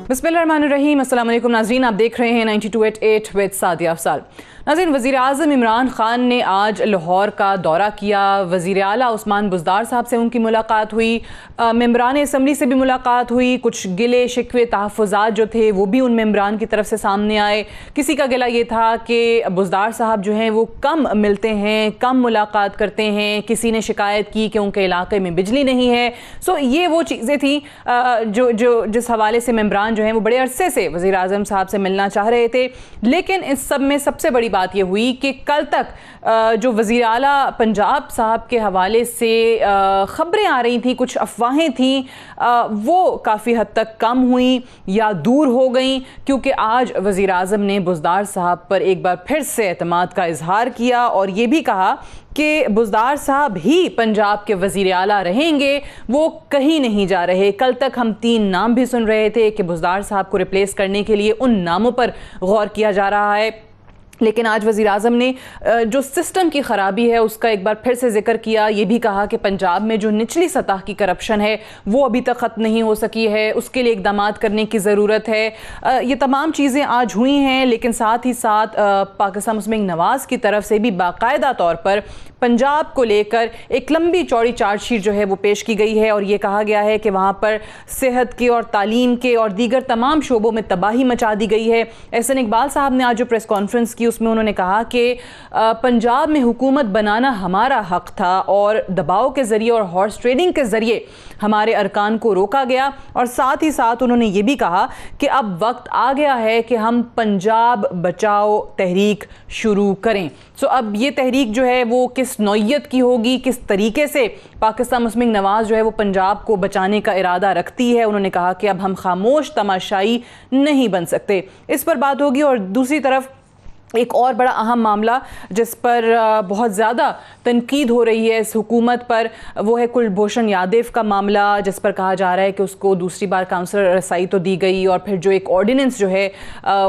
बिस्मिल्लाहिर्रहमानिर्रहीम। अस्सलाम वालेकुम नाज़रीन, आप देख रहे हैं 92.8 विद सादिया अफसाल। नाज़रीन, वज़ीर आज़म इमरान ख़ान ने आज लाहौर का दौरा किया। वज़ीर आला उस्मान बुज़दार साहब से उनकी मुलाकात हुई, मेंबरान असम्बली से भी मुलाकात हुई। कुछ गिले शिकवे तहफ़्फ़ुज़ात जो थे वो भी उन मेंबरान की तरफ से सामने आए। किसी का गिला ये था कि बुज़दार साहब जो हैं वो कम मिलते हैं, कम मुलाकात करते हैं। किसी ने शिकायत की कि उनके इलाके में बिजली नहीं है। सो ये वो चीज़ें थी जो जिस हवाले से मेंबरान जो हैं वो बड़े अरसे से वज़ीर आज़म साहब से मिलना चाह रहे थे। लेकिन इस सब में सबसे बड़ी बात ये हुई कि कल तक जो वज़ीर आला पंजाब साहब के हवाले से ख़बरें आ रही थी, कुछ अफवाहें थी, वो काफ़ी हद तक कम हुई या दूर हो गई, क्योंकि आज वज़ीर आज़म ने बुज़दार साहब पर एक बार फिर से एतमाद का इजहार किया और ये भी कहा कि बुज़दार साहब ही पंजाब के वज़ीर आला रहेंगे, वो कहीं नहीं जा रहे। कल तक हम 3 नाम भी सुन रहे थे कि बुज़दार साहब को रिप्लेस करने के लिए उन नामों पर गौर किया जा रहा है, लेकिन आज वज़ीर आज़म ने जो सिस्टम की ख़राबी है उसका एक बार फिर से जिक्र किया। ये भी कहा कि पंजाब में जो निचली सतह की करप्शन है वो अभी तक ख़त्म नहीं हो सकी है, उसके लिए इक़दामात करने की ज़रूरत है। ये तमाम चीज़ें आज हुई हैं, लेकिन साथ ही साथ पाकिस्तान मुस्लिम नवाज़ की तरफ से भी बाकायदा तौर पर पंजाब को लेकर एक लंबी चौड़ी चार्जशीट जो है वो पेश की गई है और ये कहा गया है कि वहाँ पर सेहत के और तालीम के और दीगर तमाम शोबों में तबाही मचा दी गई है। एहसन इकबाल साहब ने आज जो प्रेस कॉन्फ्रेंस की उसमें उन्होंने कहा कि पंजाब में हुकूमत बनाना हमारा हक था और दबाव के ज़रिए और हॉर्स ट्रेडिंग के ज़रिए हमारे अरकान को रोका गया। और साथ ही साथ उन्होंने ये भी कहा कि अब वक्त आ गया है कि हम पंजाब बचाओ तहरीक शुरू करें। सो अब ये तहरीक जो है वो किस नौइयत की होगी, किस तरीके से पाकिस्तान मुस्लिम नवाज़ जो है वो पंजाब को बचाने का इरादा रखती है, उन्होंने कहा कि अब हम खामोश तमाशाई नहीं बन सकते। इस पर बात होगी। और दूसरी तरफ एक और बड़ा अहम मामला जिस पर बहुत ज़्यादा तनकीद हो रही है इस हुकूमत पर, वो है कुलभूषण यादव का मामला, जिस पर कहा जा रहा है कि उसको दूसरी बार काउंसलर रसाई तो दी गई और फिर जो एक ऑर्डिनेंस जो है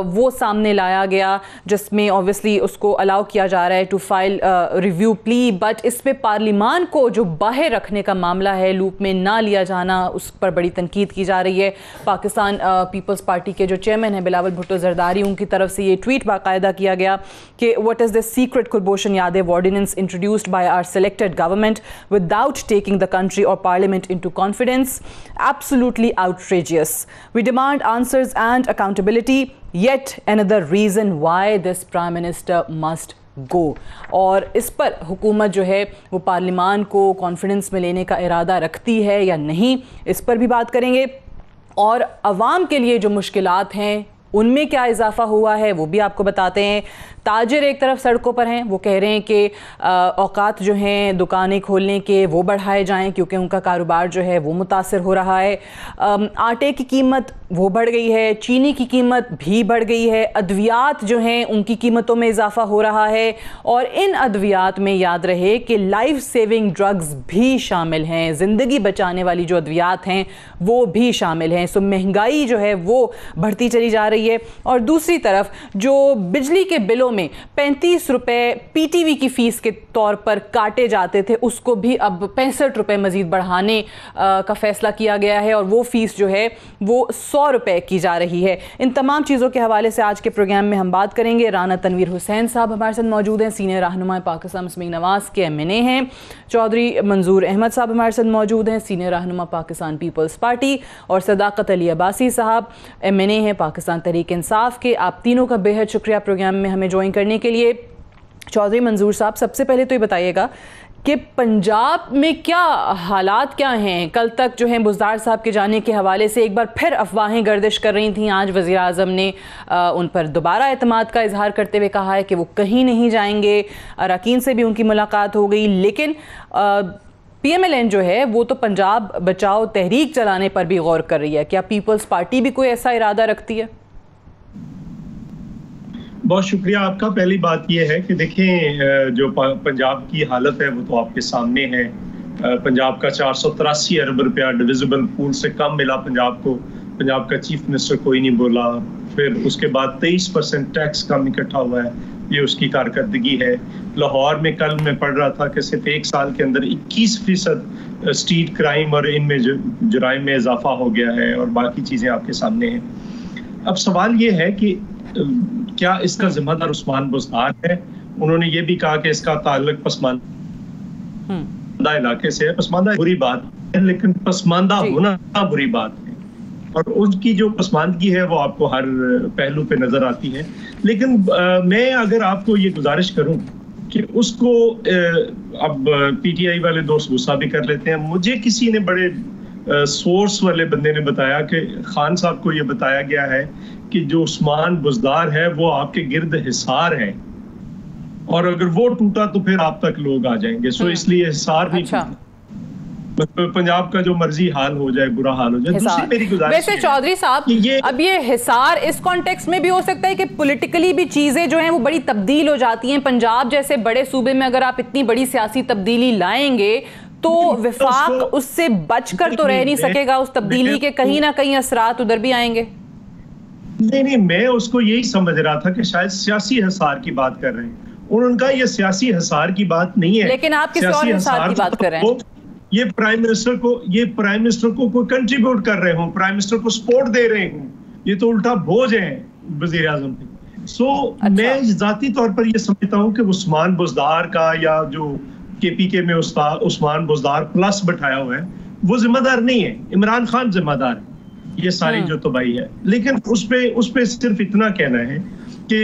वो सामने लाया गया जिसमें ऑब्वियसली उसको अलाउ किया जा रहा है to file review plea, but इस पर पार्लिमान को जो बाहर रखने का मामला है, लूप में ना लिया जाना, उस पर बड़ी तनकीद की जा रही है। पाकिस्तान पीपल्स पार्टी के जो चेयरमैन हैं बिलावल भुट्टो जरदारी, उनकी तरफ से ये ट्वीट बाकायदा किया गया कि what is the secret Kulbhushan Yadav ordinance introduced by our selected government without taking the country or parliament into confidence. Absolutely outrageous. We demand answers and accountability. Yet another reason why this Prime Minister must go. और इस पर हुकूमत जो है वो parliament को confidence में लेने का इरादा रखती है या नहीं, इस पर भी बात करेंगे। और अवाम के लिए जो मुश्किलात हैं उनमें क्या इजाफा हुआ है वो भी आपको बताते हैं। ताजिर एक तरफ सड़कों पर हैं, वो कह रहे हैं कि औकात जो हैं दुकानें खोलने के वो बढ़ाए जाएं क्योंकि उनका कारोबार जो है वो मुतासर हो रहा है। आटे की कीमत वो बढ़ गई है, चीनी की कीमत भी बढ़ गई है, अद्वियात जो हैं उनकी कीमतों में इजाफा हो रहा है और इन अद्वियात में याद रहे कि लाइफ सेविंग ड्रग्स भी शामिल हैं, ज़िंदगी बचाने वाली जो अद्वियात हैं वो भी शामिल हैं। सो महंगाई जो है वो बढ़ती चली जा रही है। और दूसरी तरफ जो बिजली के बिलों में 35 रुपए पीटीवी की फ़ीस के तौर पर काटे जाते थे उसको भी अब 65 रुपए मज़ीद बढ़ाने का फ़ैसला किया गया है और वो फ़ीस जो है वो 100 रुपए की जा रही है। इन तमाम चीज़ों के हवाले से आज के प्रोग्राम में हम बात करेंगे। राना तनवीर हुसैन साहब हमारे साथ मौजूद हैं, सीनियर रहनुमा पाकिस्तान मुस्लिम नवाज़ के MNA हैं। चौधरी मंजूर अहमद साहब हमारे साथ मौजूद हैं, सीनियर रहनुमा पाकिस्तान पीपल्स पार्टी। और सदाकत अली अब्बासी साहब MNA हैं पाकिस्तान तहरीक इंसाफ के। आप तीनों का बेहद शुक्रिया प्रोग्राम में हमें ज्वाइन करने के लिए। चौधरी मंजूर साहब, सबसे पहले तो ये बताइएगा कि पंजाब में क्या हालात क्या हैं? कल तक जो है बुज़दार साहब के जाने के हवाले से एक बार फिर अफवाहें गर्दिश कर रही थीं। आज वज़ीर आज़म ने उन पर दोबारा एतमाद का इजहार करते हुए कहा है कि वो कहीं नहीं जाएंगे। अरकान से भी उनकी मुलाकात हो गई, लेकिन PMLN जो है वो तो पंजाब बचाओ तहरीक चलाने पर भी गौर कर रही है। क्या पीपल्स पार्टी भी कोई ऐसा इरादा रखती है? बहुत शुक्रिया आपका। पहली बात यह है कि देखें जो पंजाब की हालत है वो तो आपके सामने है। पंजाब का 483 अरब रुपया डिविजिबल पूल से कम मिला पंजाब को। पंजाब का चीफ मिनिस्टर कोई नहीं बोला। फिर उसके बाद 23% टैक्स कम इकट्ठा हुआ है। ये उसकी कारकर्दगी है। लाहौर में कल मैं पढ़ रहा था कि सिर्फ 1 साल के अंदर 21% स्ट्रीट क्राइम और इनमें जुराइम में इजाफा हो गया है, और बाकी चीज़ें आपके सामने हैं। अब सवाल ये है कि क्या इसका जिम्मेदार उस्मान बुज़दार है? उन्होंने ये भी कहा कि इसका ताल्लुक पसमानदा इलाके से है। पसमानदा बुरी बात है, लेकिन पसमानदा होना बुरी बात है, और उनकी जो पसमानदगी है वो आपको हर पहलू पे नजर आती है। लेकिन मैं अगर आपको ये गुजारिश करूं कि उसको अब पीटीआई वाले दोस्त गुस्सा भी कर लेते हैं। मुझे किसी ने बड़े सोर्स वाले बंदे ने बताया कि खान साहब को ये बताया गया है कि जो उस्मान बुज़दार है वो आपके गिर्द हिसार है, और अगर वो टूटा तो फिर आप तक लोग आ जाएंगे। सो इसलिए हिसार भी पंजाब का जो मर्जी हाल हो जाए, बुरा हाल हो जाए। दूसरी मेरी गुजारिश वैसे चौधरी साहब, अब ये हिसार इस कॉन्टेक्स्ट में भी हो सकता है कि पॉलिटिकली भी चीजें जो हैं वो बड़ी तब्दील हो जाती हैं। पंजाब जैसे बड़े सूबे में अगर आप इतनी बड़ी सियासी तब्दीली लाएंगे तो विफाक उससे बचकर तो रह नहीं सकेगा। उस तब्दीली के कहीं ना कहीं असरात उधर भी आएंगे। नहीं, मैं उसको यही समझ रहा था कि शायद सियासी हिसार की बात कर रहे हैं। उनका ये सियासी हिसार की बात नहीं है। लेकिन आप किसी और हिसार की बात कर रहे हैं। ये प्राइम मिनिस्टर को कोई कंट्रीब्यूट कर रहे हो, प्राइम मिनिस्टर को सपोर्ट दे रहे हो, ये तो उल्टा बोझ है वजीर आजम पे। मैं जाती तौर पर ये समझता हूँ कि उस्मान बुज़दार का, या जो केपीके में उस्मान बुज़दार प्लस बैठाया हुआ है, वो जिम्मेदार नहीं है। इमरान खान जिम्मेदार है ये सारी जो तबाही है। लेकिन उस पे सिर्फ इतना कहना है कि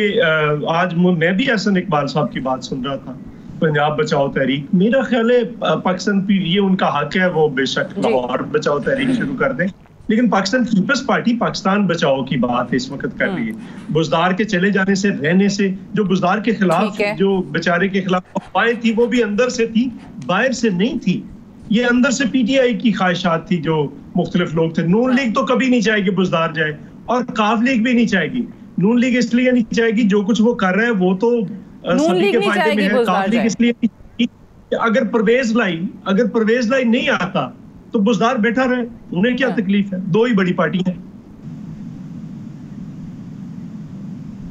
आज मैं भी एहसन इकबाल साहब की बात सुन रहा था, पंजाब बचाओ तहरीक। मेरा ख्याल है पाकिस्तान, ये उनका हक है, वो बेशक लाहौर बचाओ तहरीक शुरू कर दें, लेकिन पाकिस्तान पीपल्स पार्टी पाकिस्तान बचाओ की बात इस वक्त कर रही है। बुज़दार के चले जाने से, रहने से, जो बुज़दार के खिलाफ, जो बेचारे के खिलाफ अफवाहें थी, वो भी अंदर से थी, बाहर से नहीं थी। ये अंदर से पीटीआई की ख्वाहिशात थी, जो मुख्तलिफ लोग थे। नून लीग तो कभी नहीं चाहेगी बुज़दार जाए, और काफ लीग भी नहीं चाहेगी। नून लीग इसलिए नहीं चाहेगी, जो कुछ वो कर रहे हैं वो तो सभी के फायदे में है। काफ लीग इसलिए, अगर परवेज लाइन नहीं आता तो बुज़दार बैठा रहे, उन्हें क्या तकलीफ है? दो ही बड़ी पार्टी है।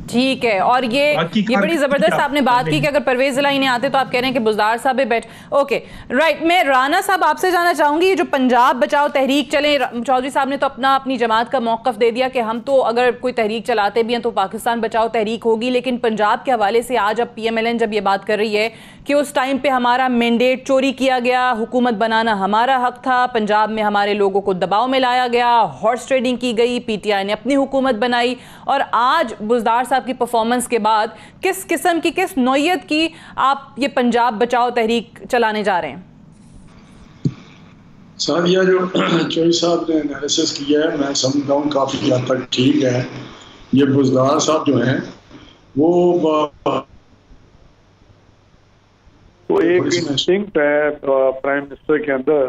ठीक है, और ये बड़ी जबरदस्त आपने बात की कि अगर परवेज इलाही नहीं आते तो आप कह रहे हैं कि बुज़दार साहब भी बैठ। ओके राइट, मैं राना साहब आपसे जानना चाहूंगी, ये जो पंजाब बचाओ तहरीक चले, चौधरी साहब ने तो अपनी जमात का मौक़िफ़ दे दिया कि हम तो अगर कोई तहरीक चलाते भी हैं तो पाकिस्तान बचाओ तहरीक होगी। लेकिन पंजाब के हवाले से आज अब PMLN जब ये बात कर रही है कि उस टाइम पे हमारा मैंडेट चोरी किया गया, हुकूमत बनाना हमारा हक था, पंजाब में हमारे लोगों को दबाव में लाया गया, हॉर्स ट्रेडिंग की गई, PTI ने अपनी हुकूमत बनाई, और आज बुज़दार साहब की परफॉर्मेंस के बाद किस किस्म की, किस नौयत की आप ये पंजाब बचाओ तहरीक चलाने जा रहे हैं? सादिया, जो चौधरी साहब ने एनालिसिस किया है, मैं समझता हूँ काफ़ी हद तक ठीक है। ये बुज़दार साहब जो हैं वो एक इंस्टिंक्ट है प्राइम मिनिस्टर के अंदर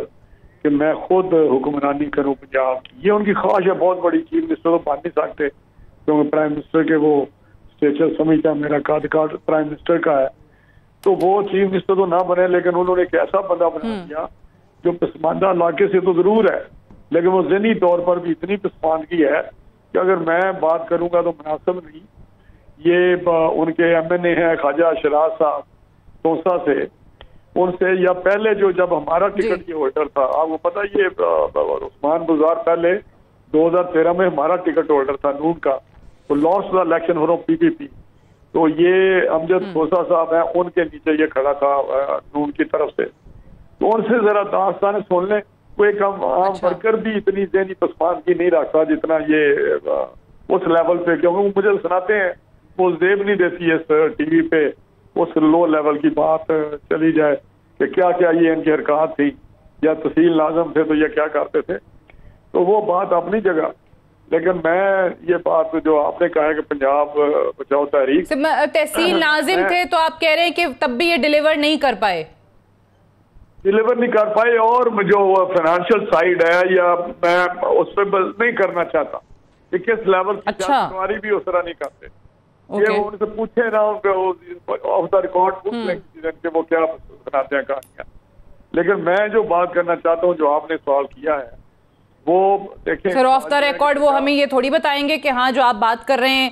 कि मैं खुद हुक्मरानी करूं पंजाब की। ये उनकी ख्वाहिश है बहुत बड़ी। चीफ मिनिस्टर तो बन नहीं सकते क्योंकि प्राइम मिनिस्टर के वो स्टेचर समझता मेरा काद प्राइम मिनिस्टर का है, तो वो चीफ मिनिस्टर तो ना बने, लेकिन उन्होंने एक ऐसा बंदा बना दिया जो पसमानदा इलाके से तो जरूर है, लेकिन वो ज़हनी तौर पर भी इतनी पसमानदगी है कि अगर मैं बात करूंगा तो मुनासिब नहीं। ये उनके MNA हैं ख्वाजा शराज साहब तोसा से, उनसे या पहले जो जब हमारा टिकट ये होल्डर था, आपको पता ये उस्मान बुज़दार पहले 2013 में हमारा टिकट होल्डर था नून का, तो lost the election from PPP। तो ये अमजद खोसा साहब हैं, उनके नीचे ये खड़ा था नून की तरफ से। तो उनसे जरा दास्तान सुन लें, कोई एक आम वर्कर भी इतनी ज़हनी पसमानदगी नहीं रखता जितना ये उस लेवल पे, क्योंकि मुझे सुनाते हैं वो जेब नहीं देती है इस TV पे उस लो लेवल की बात चली जाए कि क्या क्या ये इनकी हरकत थी, या तहसील नाज़िम थे तो ये क्या करते थे, तो वो बात अपनी जगह। लेकिन मैं ये बात जो आपने कहा है कि पंजाब बचाओ तहरीक, तहसील नाज़िम थे तो आप कह रहे हैं कि तब भी ये डिलीवर नहीं कर पाए, और जो फाइनेंशियल साइड है, या मैं उस पर नहीं करना चाहता कि किस लेवल की जानकारी भी उस तरह नहीं करते। ये उनसे पूछे ना, ऑफ द रिकॉर्ड पूछ लें कि वो क्या सुनाते हैं कहानियां। लेकिन मैं जो बात करना चाहता हूँ, जो आपने सवाल किया है, वो देखें सर ऑफ द रिकॉर्ड वो हमें ये थोड़ी बताएंगे कि हाँ जो आप बात कर रहे हैं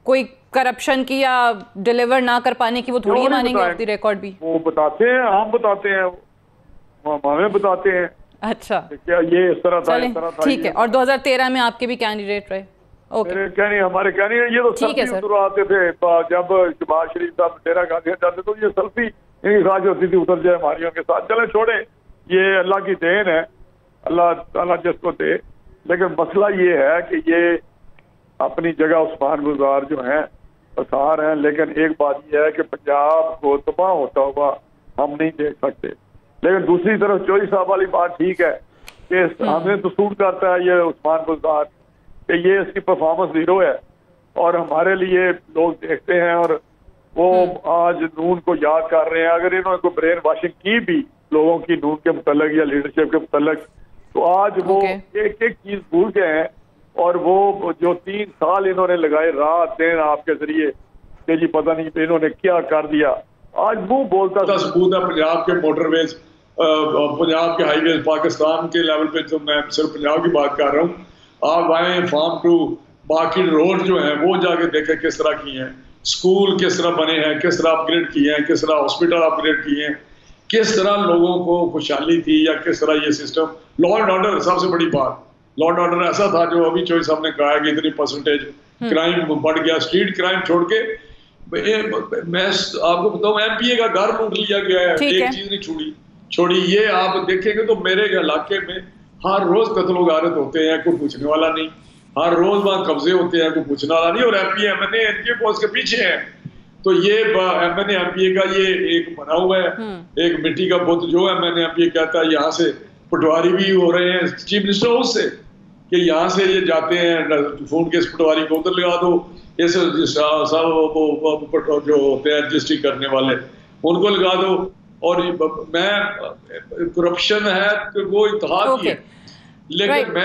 कोई करप्शन की या डिलीवर ना कर पाने की वो थोड़ी मानेंगे ऑफ द रिकॉर्ड भी? वो बताते हैं, हम बताते हैं, हमें बताते हैं। अच्छा, क्या ये इस तरह था, इस तरह था। ठीक है। और 2013 में आपके भी कैंडिडेट रहे? मेरे कहने, हमारे कहने, ये तो सेल्फी उतर आते थे जब शहबाज शरीफ साहब डेरा गांधी जाते तो ये सेल्फी इनकी ख्वाहिश होती थी उतर जाए हमारियों के साथ। चले छोड़े, ये अल्लाह की देन है, अल्लाह ताला जिसको दे। लेकिन मसला ये है कि ये अपनी जगह उस्मान गुजार जो हैं पसार हैं, लेकिन एक बात यह है कि पंजाब को तबाह होता हुआ हम नहीं देख सकते। लेकिन दूसरी तरफ चौधरी साहब वाली बात ठीक है कि हमें तो सूट करता है ये उस्मान गुजार कि ये इसकी परफॉर्मेंस जीरो है और हमारे लिए लोग देखते हैं और वो आज नून को याद कर रहे हैं। अगर इन्होंने कोई ब्रेन वॉशिंग की भी लोगों की नून के मुतल्लिक या लीडरशिप के मुतल्लिक, तो आज वो एक एक चीज भूल गए हैं। और वो जो 3 साल इन्होंने लगाए रात दिन आपके जरिए कि जी पता नहीं इन्होंने क्या कर दिया, आज मुंह बोलता सबूत है। पंजाब के मोटरवेज, पंजाब के हाईवेज, पाकिस्तान के लेवल पे तो मैं सिर्फ पंजाब की बात कर रहा हूँ। आप आए फार्म टू बाकी रोड जो हैं वो जाके देखें किस तरह की हैं, स्कूल किस तरह बने हैं, किस तरह अपग्रेड किए हैं, किस तरह हॉस्पिटल अपग्रेड किए हैं, किस तरह लोगों को खुशहाली थी या किस तरह ये सिस्टम। लॉ एंड ऑर्डर सबसे बड़ी बात, लॉ एंड ऑर्डर ऐसा था जो अभी चौधरी साहब ने कहा है कि इतनी परसेंटेज क्राइम बढ़ गया। स्ट्रीट क्राइम छोड़ के मैं आपको बताऊं MPA का घर लूट लिया गया है, एक चीज नहीं छोड़ी। ये आप देखेंगे तो मेरे इलाके में हर रोज कत्लो गारत होते हैं, कोई पूछने वाला नहीं। हर रोज वहां कब्जे होते हैं, कोई पूछने वाला नहीं। और MPA MNA इनके पोस्ट के पीछे है। तो ये MNA MPA का ये एक बना हुआ है, एक मिट्टी का बुत जो MNA MPA कहता है। यहाँ से पटवारी भी हो रहे हैं चीफ मिनिस्टर हाउस से कि यहाँ से ये जाते हैं फोन के इस पटवारी को उधर लगा दो, इस सब जो होते हैं रजिस्ट्री करने वाले उनको लगा दो। और मैं करप्शन है तो वो इत्तेहाद की है। लेकिन मैं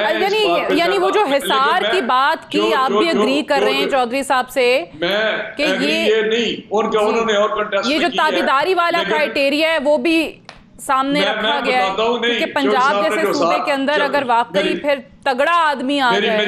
यानी वो जो हिसार की बात की आप भी एग्री कर रहे हैं चौधरी साहब से कि ये नहीं उन्होंने और कंटेस्ट ये जो ताबेदारी वाला क्राइटेरिया है वो भी सामने रखा गया है क्योंकि पंजाब जैसे सूबे के अंदर अगर वाकई फिर तगड़ा आदमी आ जाए।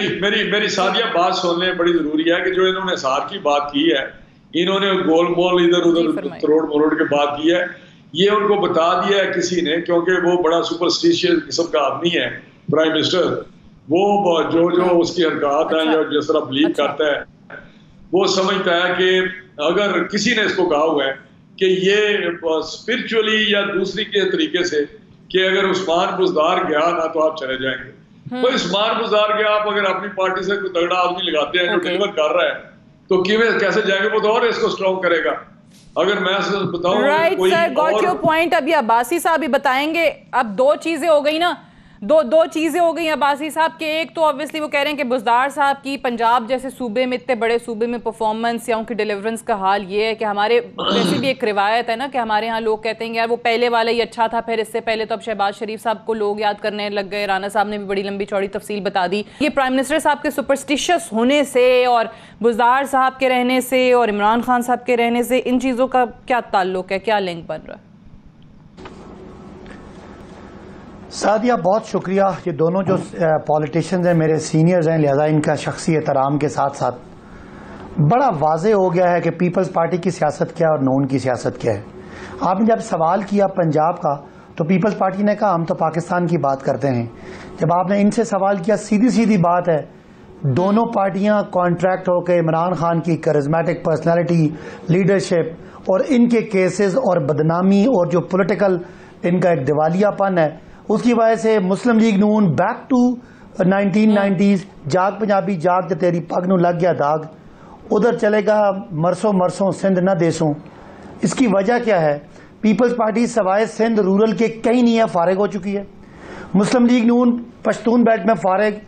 मेरी सादिया बात सुनने बड़ी जरूरी है कि जो इन्होंने हिसार की बात की है, इन्होंने गोल मोल इधर उधर तरोड़ मरोड़ के बात की है, ये उनको बता दिया है किसी ने, क्योंकि वो बड़ा सुपरस्टिशियस किस्म का आदमी है प्राइम मिनिस्टर। वो जो उसकी हरकत है या जिस तरह बिलीव करता है वो समझता है कि अगर किसी ने इसको कहा हुआ है कि ये स्पिरिचुअली या दूसरी के तरीके से कि अगर उस्मान बुज़दार गया ना तो आप चले जाएंगे। तो उस्मान बुज़दार गया, आप अगर अपनी पार्टी से कोई तगड़ा आदमी लगाते हैं जो डिलीवर कर रहा है तो कैसे जाएंगे? वो तो और इसको स्ट्रॉन्ग करेगा। अगर मैं बताऊं right sir, got your point. अभी अब्बासी साहब भी बताएंगे। अब दो चीजें हो गई ना, दो चीजें हो गई अब्बासी साहब के। एक तो ऑब्वियसली वो कह रहे हैं कि बुज़दार साहब की पंजाब जैसे सूबे में, इतने बड़े सूबे में परफॉर्मेंस या उनकी डिलीवरेंस का हाल ये है कि हमारे वैसे भी एक रिवायत है ना कि हमारे यहाँ लोग कहते हैं यार वो पहले वाला ही अच्छा था, फिर इससे पहले तो अब शहबाज शरीफ साहब को लोग याद करने लग गए। राना साहब ने भी बड़ी लंबी चौड़ी तफसील बता दी। ये प्राइम मिनिस्टर साहब के सुपरस्टिशियस होने से और बुज़दार साहब के रहने से और इमरान खान साहब के रहने से इन चीज़ों का क्या ताल्लुक है, क्या लिंक बन रहा है? सादिया बहुत शुक्रिया। ये दोनों जो पॉलिटिशियंस हैं मेरे सीनियर्स हैं, लिहाजा इनका शख्सी एहतराम के साथ साथ बड़ा वाज़े हो गया है कि पीपल्स पार्टी की सियासत क्या है और नून की सियासत क्या है। आपने जब सवाल किया पंजाब का तो पीपल्स पार्टी ने कहा हम तो पाकिस्तान की बात करते हैं। जब आपने इनसे सवाल किया, सीधी सीधी बात है, दोनों पार्टियां कॉन्ट्रैक्ट होकर इमरान खान की करिज्मेटिक पर्सनैलिटी, लीडरशिप और इनके केसेस और बदनामी और जो पॉलिटिकल इनका एक दिवालियापन है उसकी वजह से मुस्लिम लीग नून बैक टू 1990s, जाग पंजाबी जाग जो तेरी पग नू लग गया दाग, उधर चलेगा मरसों मरसों सिंध न देसों। इसकी वजह क्या है? पीपल्स पार्टी सवाए सिंध रूरल के कई नहीं है फारिग हो चुकी है। मुस्लिम लीग नून पश्तून बेल्ट में फारिग,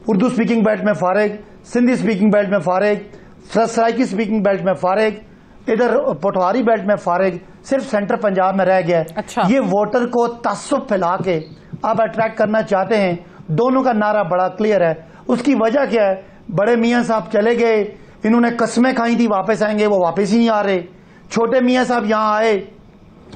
उर्दू स्पीकिंग बेल्ट में फारिग, सिंधी स्पीकिंग बेल्ट में फारिग, सराइकी स्पीकिंग बेल्ट में फारिग, इधर पटवारी बेल्ट में फारिग, सिर्फ सेंटर पंजाब में रह गया है। अच्छा। ये वोटर को तस्सुब फैला के अब अट्रैक्ट करना चाहते हैं। दोनों का नारा बड़ा क्लियर है। उसकी वजह क्या है? बड़े मियां साहब चले गए, इन्होंने कस्में खाई थी वापस आएंगे, वो वापस ही नहीं आ रहे। छोटे मियां साहब यहां आए,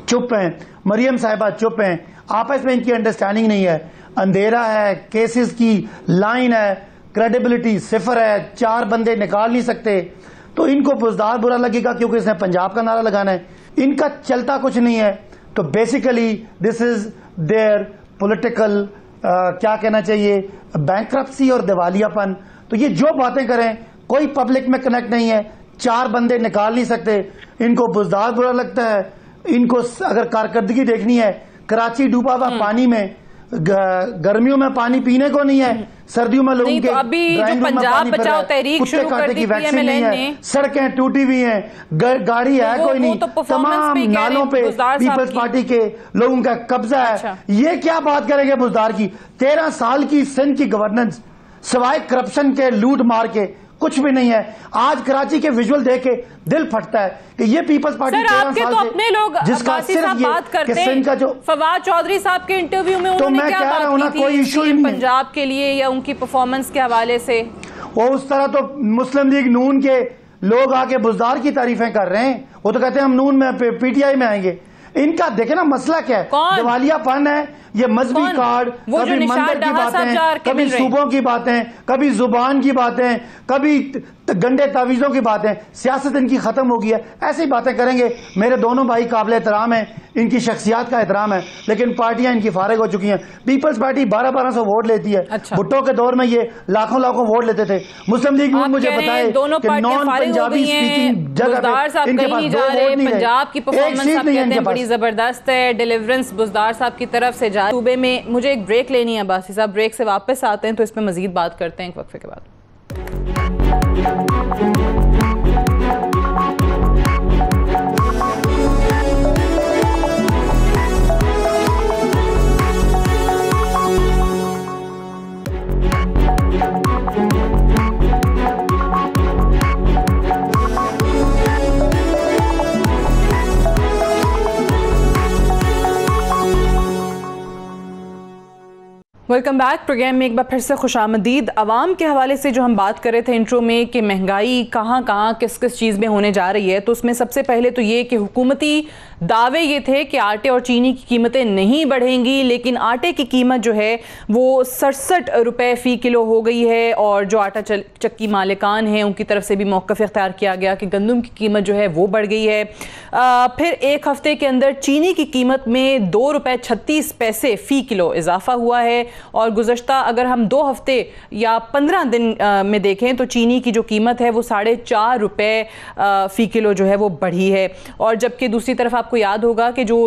चुप हैं। मरियम साहिबा चुप हैं। आपस में इनकी अंडरस्टैंडिंग नहीं है। अंधेरा है, केसेस की लाइन है, क्रेडिबिलिटी सिफर है, 4 बंदे निकाल नहीं सकते। तो इनको बुजदार बुरा लगेगा क्योंकि इसने पंजाब का नारा लगाना है। इनका चलता कुछ नहीं है। तो basically this is there political क्या कहना चाहिए, बैंक्रप्सी और दिवालियापन। तो ये जो बातें करें कोई पब्लिक में कनेक्ट नहीं है, 4 बंदे निकाल नहीं सकते। इनको बुजदार बुरा लगता है। इनको अगर कारकर्दगी देखनी है, कराची डूबा हुआ पानी में, गर्मियों में पानी पीने को नहीं है, सर्दियों में लोगों के तो अभी जो पंजाब बचाओ तहरीक शुरू कर दी पीएमएलएन ने, सड़कें टूटी हुई हैं, गाड़ी है कोई नहीं, तमाम नालों पे पीपल्स पार्टी के लोगों का कब्जा है। अच्छा। ये क्या बात करेंगे बुजदार की? 13 साल की सिंध की गवर्नेंस सिवाय करप्शन के, लूट मार के कुछ भी नहीं है। आज कराची के विजुअल देख के दिल फटता है कि ये पीपल्स पार्टी 13 साल तो अपने लोग जिसका सिर्फ बात करते हैं। जो फवाद चौधरी साहब के इंटरव्यू में तो उन्होंने मैं क्या कह रहा हूं ना, बात की कोई इशू ही थी नहीं पंजाब के लिए या उनकी परफॉर्मेंस के हवाले से? वो उस तरह तो मुस्लिम लीग नून के लोग आके बुजदार की तारीफें कर रहे हैं। वो तो कहते हैं हम नून में पीटीआई में आएंगे। इनका देखे ना मसला क्या है, दिवालियापन है, ये मजहबी कार्ड, कभी मंदिर की बातें, कभी सूबों की बातें, कभी जुबान की बातें, कभी गंडे तावीजों की बातें। सियासत इनकी खत्म हो गई है, ऐसी बातें करेंगे। मेरे दोनों भाई काबिल एहतराम है, इनकी शख्सियात का एहतराम है, लेकिन पार्टियां इनकी फारिग हो चुकी हैं। पीपल्स पार्टी 1200 वोट लेती है। अच्छा। भुट्टो के दौर में ये लाखों वोट लेते थे। मुस्लिम लीग मुझे बताए कि नॉन पंजाबी स्पीकिंग जगह पे इनके पास 2 वोट नहीं है। पंजाब की परफॉर्मेंस बड़ी जबरदस्त है, डिलीवरेंस बुजदार साहब की तरफ से जा सूबे में। मुझे एक ब्रेक लेनी है अब्बासी साहब, ब्रेक से वापस आते हैं तो इस पर मजीद बात करते हैं एक वक्फे के बाद। Welcome back. प्रोग्राम में एक बार फिर से खुशामदीद। आवाम के हवाले से जो हम बात कर रहे थे इंट्रो में कि महंगाई कहाँ कहाँ किस किस चीज़ में होने जा रही है, तो उसमें सबसे पहले तो ये कि हुकूमती दावे ये थे कि आटे और चीनी की कीमतें नहीं बढ़ेंगी, लेकिन आटे की कीमत जो है वो 67 रुपये फ़ी किलो हो गई है। और जो आटा चक्की मालिकान हैं उनकी तरफ से भी मौक़िफ़ इख्तियार किया गया कि गंदम की कीमत जो है वो बढ़ गई है। फिर एक हफ़्ते के अंदर चीनी की कीमत में 2 रुपये 36 पैसे फ़ी किलो इजाफा हुआ है। और गुज़श्ता अगर हम 2 हफ्ते या 15 दिन में देखें तो चीनी की जो कीमत है वो 4.5 रुपये फ़ी किलो जो है वो बढ़ी है। और जबकि दूसरी तरफ आपको याद होगा कि जो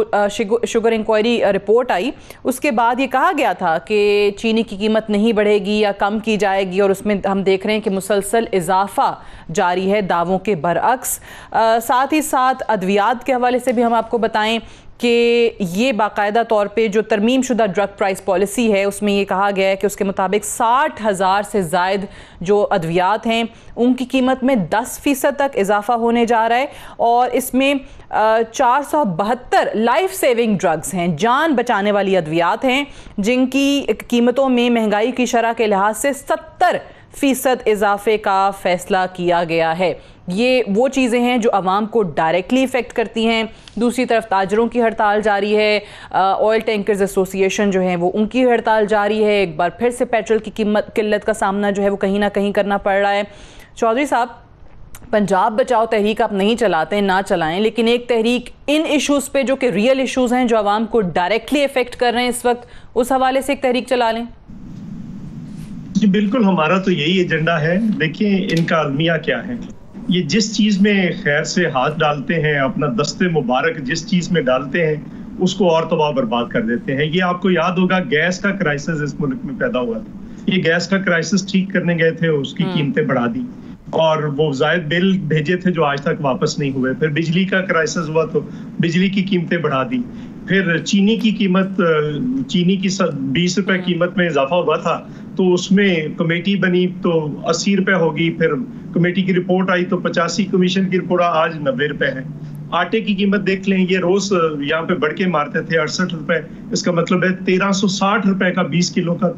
शुगर इंक्वायरी रिपोर्ट आई उसके बाद ये कहा गया था कि चीनी की कीमत नहीं बढ़ेगी या कम की जाएगी, और उसमें हम देख रहे हैं कि मुसलसल इजाफा जारी है दावों के बरअक्स। साथ ही साथ अद्वियात के हवाले से भी हम आपको बताएं कि ये बाकायदा तौर पे जो तरमीम शुदा ड्रग प्राइस पॉलिसी है उसमें ये कहा गया है कि उसके मुताबिक 60,000 से ज़ायद जो अद्वियात हैं उनकी कीमत में 10% तक इजाफा होने जा रहा है। और इसमें 472 लाइफ सेविंग ड्रग्स हैं, जान बचाने वाली अद्वियात हैं, जिनकी कीमतों में महंगाई की शरह के लिहाज से 70% इजाफे का फैसला किया गया है। ये वो चीज़ें हैं जो आवाम को डायरेक्टली इफ़ेक्ट करती हैं। दूसरी तरफ ताजरों की हड़ताल जारी है, ऑयल टैंकर्स एसोसिएशन जो है वो उनकी हड़ताल जारी है। एक बार फिर से पेट्रोल की किल्लत का सामना जो है वो कहीं ना कहीं करना पड़ रहा है। चौधरी साहब, पंजाब बचाओ तहरीक आप नहीं चलाते, ना चलाएं, लेकिन एक तहरीक इन इश्यूज़ पे जो कि रियल इश्यूज़ हैं जो आवाम को डायरेक्टली इफ़ेक्ट कर रहे हैं इस वक्त, उस हवाले से एक तहरीक चला लें। जी बिल्कुल, हमारा तो यही एजेंडा है। देखिए इनका अलमिया क्या है, ये जिस चीज में खैर से हाथ डालते हैं, अपना दस्ते मुबारक जिस चीज में डालते हैं उसको और तबाह बर्बाद कर देते हैं। ये आपको याद होगा गैस का क्राइसिस इस मुल्क में पैदा हुआ था। ये गैस का क्राइसिस ठीक करने गए थे, उसकी कीमतें बढ़ा दी और वो जायद बिल भेजे थे जो आज तक वापस नहीं हुए। फिर बिजली का क्राइसिस हुआ तो बिजली की कीमतें बढ़ा दी। फिर चीनी की कीमत, चीनी की 20 रुपए कीमत में इजाफा हुआ था तो उसमें कमेटी बनी तो 80 रुपए होगी। फिर कमेटी की रिपोर्ट आई तो 85, कमीशन की रिपोर्ट आज 90 रुपए है। आटे की कीमत देख लें, ये रोज यहाँ पे बढ़ के मारते थे 68 रुपए, इसका मतलब है 1360 रुपए का 20 किलो का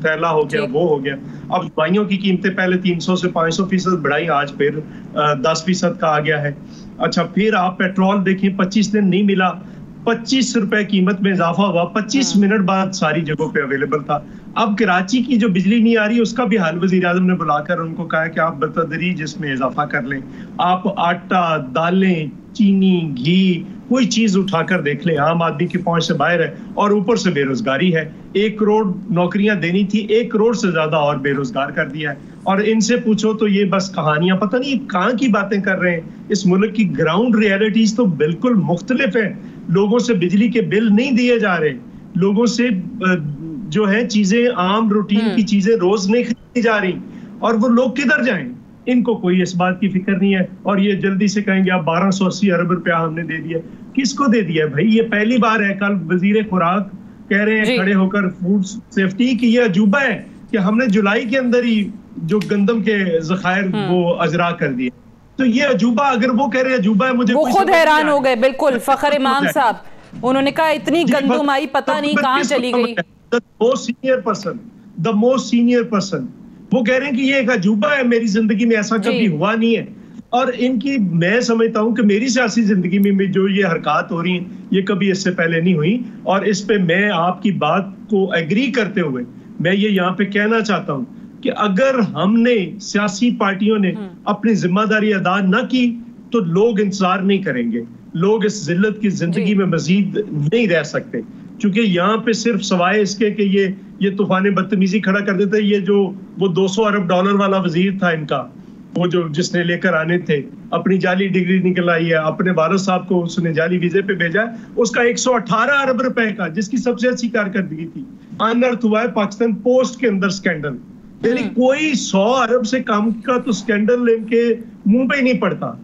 थैला हो गया, वो हो गया। अब दवाइयों की कीमतें पहले 300 से 500% बढ़ाई, आज फिर 10% का आ गया है। अच्छा, फिर आप पेट्रोल देखिए, 25 दिन नहीं मिला, 25 रुपए कीमत में इजाफा हुआ, 25 मिनट बाद सारी जगहों पे अवेलेबल था। अब कराची की जो बिजली नहीं आ रही उसका भी हाल वज़ीर आज़म ने बुलाकर उनको कहा कि आप बतदरीज इसमें इजाफा कर लें, आप आटा, दालें, चीनी, घी, कोई चीज उठाकर देख ले, आम आदमी की पहुंच से बाहर है और ऊपर से बेरोजगारी है। 1 करोड़ नौकरियां देनी थी, 1 करोड़ से ज्यादा और बेरोजगार कर दिया है। और इनसे पूछो तो ये बस कहानियां, पता नहीं कहाँ की बातें कर रहे हैं। इस मुल्क की ग्राउंड रियलिटीज तो बिल्कुल मुख्तलिफ है। लोगों से बिजली के बिल नहीं दिए जा रहे, लोगों से जो है चीजें, आम रूटीन की चीजें रोज नहीं खरीदी जा रही, और वो लोग किधर जाएं? इनको कोई इस बात की फिक्र नहीं है। और ये जल्दी से कहेंगे आप 1280 अरब रुपया हमने दे दिया। किसको दे दिया भाई? ये पहली बार है। कल वजीर खुराक कह रहे हैं खड़े होकर फूड सेफ्टी की, ये अजूबा है कि हमने जुलाई के अंदर ही जो गंदम के जखायर वो अजरा कर दिए। तो ये अजूबा, अगर वो कह रहे हैं अजूबा है, मुझे वो खुद हैरान हो गए। बिल्कुल फखर इमाम साहब, उन्होंने कहा इतनी गंदम आई, पता नहीं कहाँ चली गई। द मोस्ट सीनियर पर्सन वो कह रहे हैं कि ये एक अजूबा है, मेरी जिंदगी में ऐसा कभी हुआ नहीं है। और इनकी, मैं समझता हूं कि मेरी सियासी जिंदगी में जो ये हरकत हो रही हैं ये कभी इससे पहले नहीं हुई। और इस पे मैं आपकी बात को एग्री करते हुए मैं ये यहाँ पे कहना चाहता हूं कि अगर हमने, सियासी पार्टियों ने अपनी जिम्मेदारी अदा न की तो लोग इंतजार नहीं करेंगे। लोग इस जिल्लत की जिंदगी में मजीद नहीं रह सकते, क्योंकि यहाँ पे सिर्फ सवाए इसके कि ये तूफान बदतमीजी खड़ा कर देते। ये जो वो 200 अरब डॉलर वाला वजीर था इनका, वो जो जिसने लेकर आने थे, अपनी जाली डिग्री निकल आई है, अपने वालिद साहब को उसने जाली वीजे पे भेजा, उसका 118 अरब रुपए का, जिसकी सबसे अच्छी कारकर्दगी थी, अनर्थ हुआ है पाकिस्तान पोस्ट के अंदर स्कैंडल। यानी कोई 100 अरब से कम का तो स्कैंडल इनके मुंह पे ही नहीं पड़ता।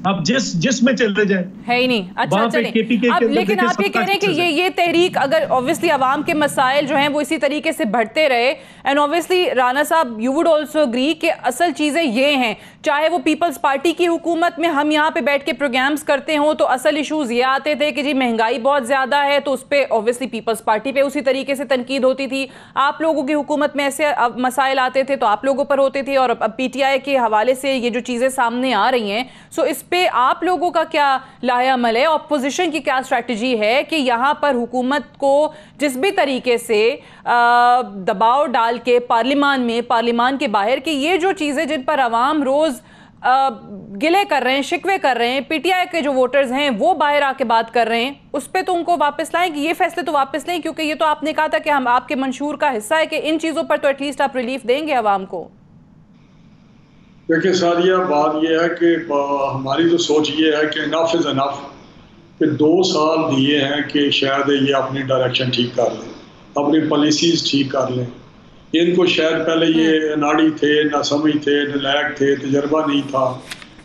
अब जिसमें चले जाए है ही नहीं। अच्छा चलें, अब लेकिन आप ये कह रहे हैं कि ये तहरीक, अगर ऑब्वियसली अवाम के मसाइल जो हैं वो इसी तरीके से बढ़ते रहे, एंड ऑब्वियसली राना साहब यू वुड आल्सो एग्री कि असल चीज़ें ये हैं, चाहे वो पीपल्स पार्टी की हुकूमत में हम यहाँ पे बैठ के प्रोग्राम्स करते हों तो असल इशूज़ ये आते थे कि जी महंगाई बहुत ज़्यादा है, तो उस पर ऑब्वियसली पीपल्स पार्टी पे उसी तरीके से तनकीद होती थी। आप लोगों की हुकूमत में ऐसे मसाइल आते थे तो आप लोगों पर होते थे, और अब PTI के हवाले से ये जो चीज़ें सामने आ रही हैं, सो इस पे आप लोगों का क्या लाहेअमल है, ऑपोजिशन की क्या स्ट्रेटजी है कि यहाँ पर हुकूमत को जिस भी तरीके से दबाव डाल के पार्लियामान के बाहर की ये जो चीज़ें जिन पर अवाम रोज़ गिले कर रहे हैं, शिकवे कर रहे हैं, PTI के जो वोटर्स हैं वो बाहर आके बात कर रहे हैं, उस पर तो उनको वापस लाएं कि ये फैसले तो वापस लें, क्योंकि ये तो आपने कहा था कि हम आपके मंशूर का हिस्सा है कि इन चीज़ों पर तो एटलीस्ट आप रिलीफ देंगे अवाम को। देखिए सादिया, बात यह है कि हमारी तो सोच ये है कि इनफ इज़ इनफ, कि 2 साल दिए हैं कि शायद ये अपनी डायरेक्शन ठीक कर लें, अपनी पॉलिसीज़ ठीक कर लें। इनको शायद पहले ये अनाड़ी थे, नासमझ थे, नलायक थे, तजर्बा नहीं था,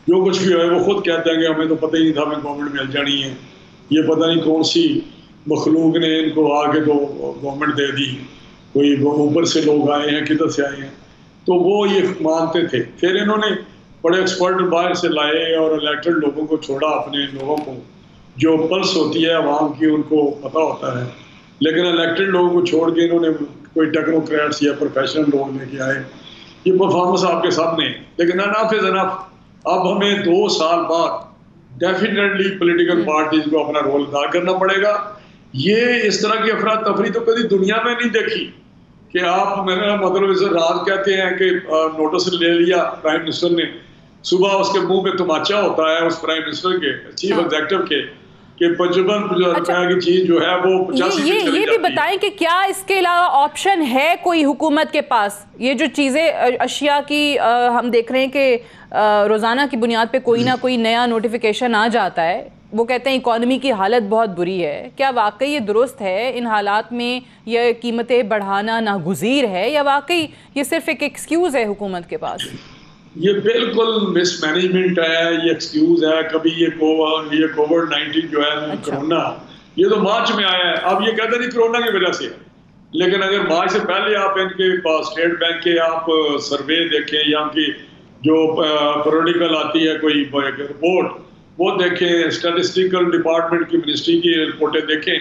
जो कुछ भी है वो खुद कहते हैं कि हमें तो पता ही नहीं था हमें गवर्नमेंट मिल जानी है, ये पता नहीं कौन सी मखलूक ने इनको आके तो गवर्नमेंट दे दी, कोई ऊपर से लोग आए हैं, किधर से आए हैं, तो वो ये मानते थे। फिर इन्होंने बड़े एक्सपर्ट बाहर से लाए और इलेक्टेड लोगों को छोड़ा, अपने लोगों को जो पल्स होती है अवाम की उनको पता होता है, लेकिन इलेक्टेड लोगों को छोड़ के इन्होंने कोई टेक्नोक्रेट्स या प्रोफेशनल लोग लेके आए। ये परफॉर्मेंस आपके सामने, लेकिन इनफ इज इनफ। अब हमें 2 साल बाद डेफिनेटली पॉलिटिकल पार्टीज को अपना रोल अदा करना पड़ेगा। ये इस तरह की अफरा तफरी तो कभी दुनिया में नहीं देखी कि आप, मेरा मतलब इसे रात कहते हैं कि नोटिस ले लिया प्राइम मिनिस्टर ने, सुबह उसके मुंह पे तमाचा होता है उस प्राइम मिनिस्टर के, चीफ एग्जीक्यूटिव के, कि 55 रुपए की चीज जो है वो 85 ये भी बताएं कि क्या इसके अलावा ऑप्शन है कोई हुकूमत के पास? ये जो चीज़ें अशिया की हम देख रहे हैं कि रोज़ाना की बुनियाद पे कोई ना कोई नया नोटिफिकेशन आ जाता है, वो कहते हैं इकॉनमी की हालत बहुत बुरी है, क्या वाकई ये दुरुस्त है? इन हालात में ये कीमतें बढ़ाना नागुज़ीर है, या वाकई ये सिर्फ एक एक्सक्यूज़ है हुकूमत के पास? ये बिल्कुल मिसमैनेजमेंट है, ये एक्सक्यूज है। कभी ये कोविड-19 जो है, कोरोना, ये तो मार्च में आया है, अब ये कहते नहीं कोरोना की वजह से, लेकिन अगर मार्च से पहले आप इनके स्टेट बैंक के आप सर्वे देखें या उनकी जो पीरियडिकल आती है कोई रिपोर्ट वो देखें, स्टैटिस्टिकल डिपार्टमेंट की मिनिस्ट्री की रिपोर्टें देखें,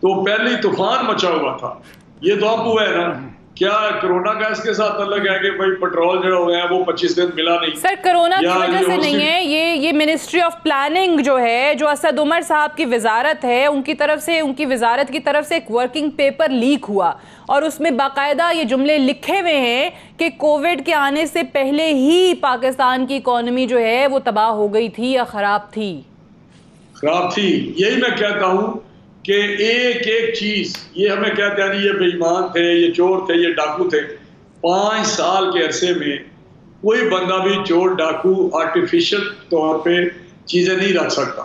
तो पहले तूफान मचा हुआ था। ये तो अब हुआ है ना, क्या कोरोना का इसके साथ अलग है कि भाई पेट्रोल जो है वो 25 दिन मिला नहीं? सर कोरोना की वजह से नहीं है, ये मिनिस्ट्री ऑफ प्लानिंग जो है, जो असद उमर साहब की वजारत है, उनकी तरफ से, उनकी वजारत की तरफ से एक वर्किंग पेपर लीक हुआ और उसमें बाकायदा ये जुमले लिखे हुए हैं कि कोविड के आने से पहले ही पाकिस्तान की इकोनॉमी जो है वो तबाह हो गई थी या खराब थी। यही मैं कहता हूँ कि एक एक चीज, ये हमें कहते हैं ये बेईमान थे, ये चोर थे, ये डाकू थे। 5 साल के अरसे में कोई बंदा भी चोर डाकू आर्टिफिशियल तौर पे चीजें नहीं रख सकता।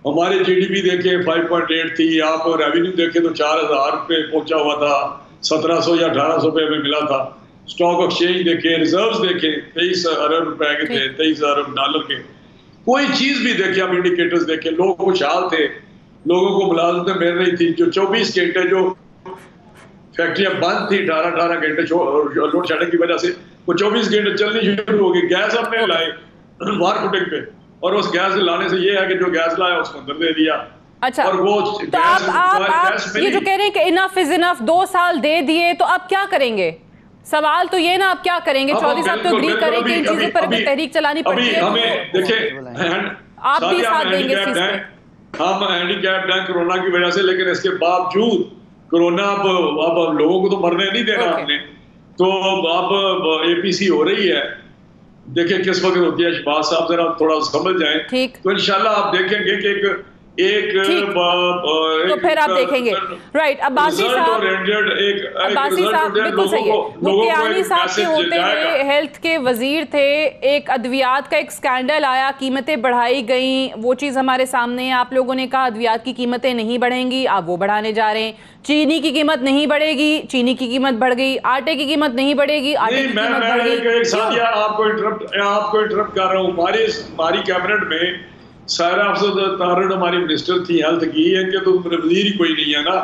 हमारे जीडीपी देखे 5.8 थी, आप रेवेन्यू देखे तो 4000 रुपये पहुंचा हुआ था, 1700 या 1800 रुपये में मिला था। स्टॉक एक्सचेंज देखे, रिजर्व्स देखे 23 अरब रुपए के थे, 23 अरब डॉलर के। कोई चीज भी देखे, आप इंडिकेटर्स देखे, लोग खुशहाल थे, लोगों को मुलाजमतें मिल रही थी। जो 24 घंटे जो फैक्ट्रियां बंद थी 18 घंटे लोड शेडिंग की वजह से, वो 24 घंटे चलनी शुरू हो गई। गैस हमने लाए वार फुटिंग पे, और उस गैस लाने से ये है कि जो गैस लाया उसको अंदर दे दिया। अच्छा, और वो तो आप ये जो कह रहे हैं कि इनफ इज इनफ, 2 साल दे दिए, तो अब क्या करेंगे? सवाल तो ये ना, आप क्या करेंगे? चौधरी साहब तो एग्री करें कि इन चीजों पर तहरीक चलानी पड़ती है। हमें देखिए, आप भी साथ देंगे इस चीज पे? हम हैंडीकैप्ड हैं कोरोना की वजह से, लेकिन इसके बावजूद कोरोना अब लोगों को तो मरने नहीं देना हमने। तो अब एपीसी हो रही है, देखिए किस वक्त होती है। शहबाज साहब जरा थोड़ा समझ जाएं तो इंशाल्लाह आप देखेंगे कि एक तो फिर आप देखेंगे। राइट, अब्बासी साहब बिल्कुल सही है। वो कियानी साहब के होते हुए हेल्थ के वजीर थे, एक अद्वियात का एक स्कैंडल आया, कीमतें बढ़ाई गई, वो चीज़ हमारे सामने है। आप लोगों ने कहा अद्वियात की कीमतें नहीं बढ़ेंगी, आप वो बढ़ाने जा रहे हैं। चीनी की कीमत नहीं बढ़ेगी, चीनी की कीमत बढ़ गई। आटे की कीमत नहीं बढ़ेगी, आटे की कीमत बढ़ गई। आपको इंटरप्ट कर रहा हूँ। हमारी कैबिनेट में सारा अफसर तारड़ हमारी मिनिस्टर थी हेल्थ की, इनके तो वजीर ही कोई नहीं है ना।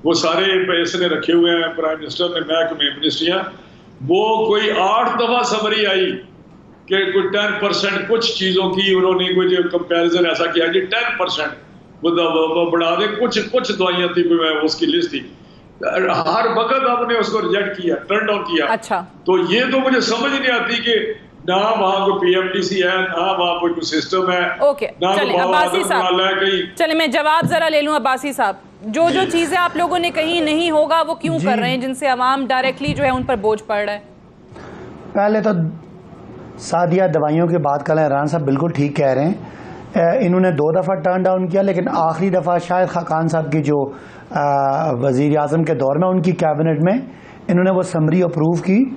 वो सारे पैसे ने रखे हुए हैं प्राइम मिनिस्टर ने महकमे मिनिस्ट्रियाँ। वो कोई 8 दफा समरी आई कि कोई 10% कुछ चीज़ों की उन्होंने कुछ कंपैरिजन ऐसा किया कि 10% वो बढ़ा दे। कुछ दवाइयाँ थी, कोई उसकी लिस्ट थी, हर वक्त आपने उसको रिजेक्ट किया, टर्न डाउन किया। अच्छा, तो ये तो मुझे समझ नहीं आती कि ना वहाँ कोई पीएमडीसी है, ना वहाँ कोई सिस्टम है। ओके, चले अब्बासी साहब, चले मैं जवाब जरा ले लूँ। अब्बासी साहब, जो चीजें आप लोगों ने कही नहीं होगा वो क्यों कर रहे हैं, जिनसे अवाम डायरेक्टली जो है उन पर बोझ पड़ रहा है? पहले तो सादिया दवाइयों की बात कर रहे हैं, रान साहब बिल्कुल ठीक कह रहे हैं। इन्होंने 2 दफ़ा टर्न डाउन किया, लेकिन आखिरी दफ़ा शायद खाकान साहब की जो वज़ीर आज़म के दौर में उनकी कैबिनेट में इन्होंने वो समरी अप्रूव की।